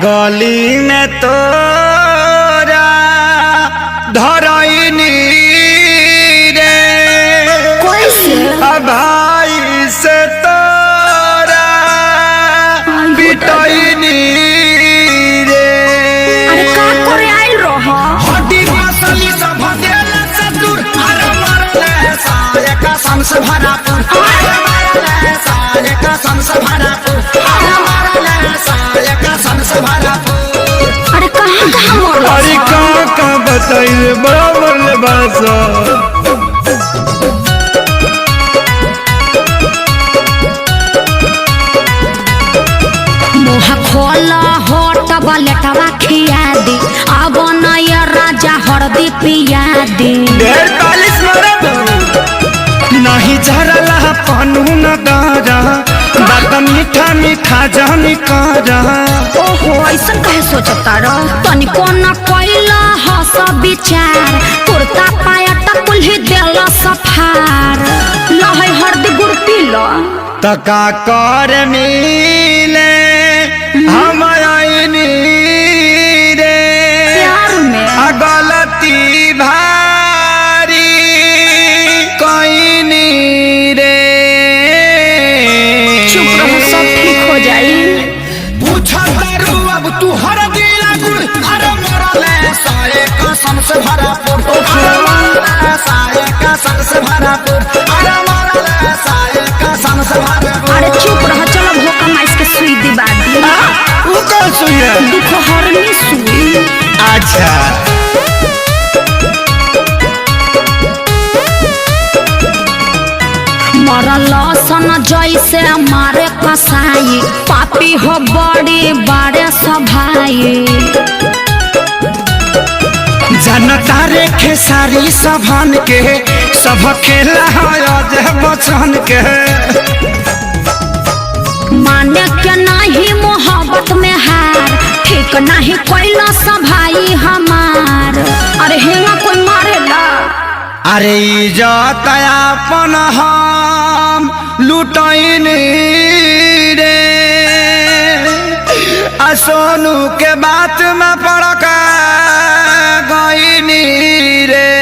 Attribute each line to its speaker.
Speaker 1: गली में तोरा धरैनी रे भाई से तोरा पिटैनी रे।
Speaker 2: अरे का करे आइल रह
Speaker 1: हड्डी मसली सब देला से दूर अरे मरले सारे कसम से भरापुर अरे मरले सारे कसम से भरापुर अरे मरले सारे कसम से भरापुर।
Speaker 2: अरे कहां कहां मरल
Speaker 1: अरे कहां बताइए बड़ा मरले बासा।
Speaker 2: मुँह खोला होट बलेटवा खिया दी अब नया राजा हरदी पिया दी।
Speaker 1: ढेर पालिश मरद नहीं झरला पनु न गारा बात मीठा मीठा जानी कारा।
Speaker 2: ओहो ऐसन कहे सोचता रह तनिको न कैला हस विचार कुर्ता पायट कुल्ही देला सफार लहै हरदी गुड़ पीला
Speaker 1: तका कर मिले हम आईनी रे
Speaker 2: प्यार में
Speaker 1: गलती भारी कईनी रे।
Speaker 2: चुप रहो सब ठीक हो जाई।
Speaker 1: पूछतारू अब तू हर दिला गुड़ अरे मरले सारे कसम से भरापुर अरे मरले सारे कसम से भरापुर अरे मरले सारे कसम से भरापुर।
Speaker 2: अरे चुप रह चलो भोका माइस के सुई दिबा दी।
Speaker 1: वो कौन सुई है?
Speaker 2: दुख हरनी सुई।
Speaker 1: अच्छा
Speaker 2: मरल सन जैसे मारे कसाई पापी हो बड़ी बड़े सभाई।
Speaker 1: जनता रेखे सारी सभन के सब खेला है बचन के
Speaker 2: माने के नहीं मोहब्बत में हार ठीक नहीं कोई सभाई हमार। अरे हेंगा कोई मारेला
Speaker 1: अरे इज्जत अपन हम लुटैनी रे आ सोनू के बात में पड़का गईनी रे।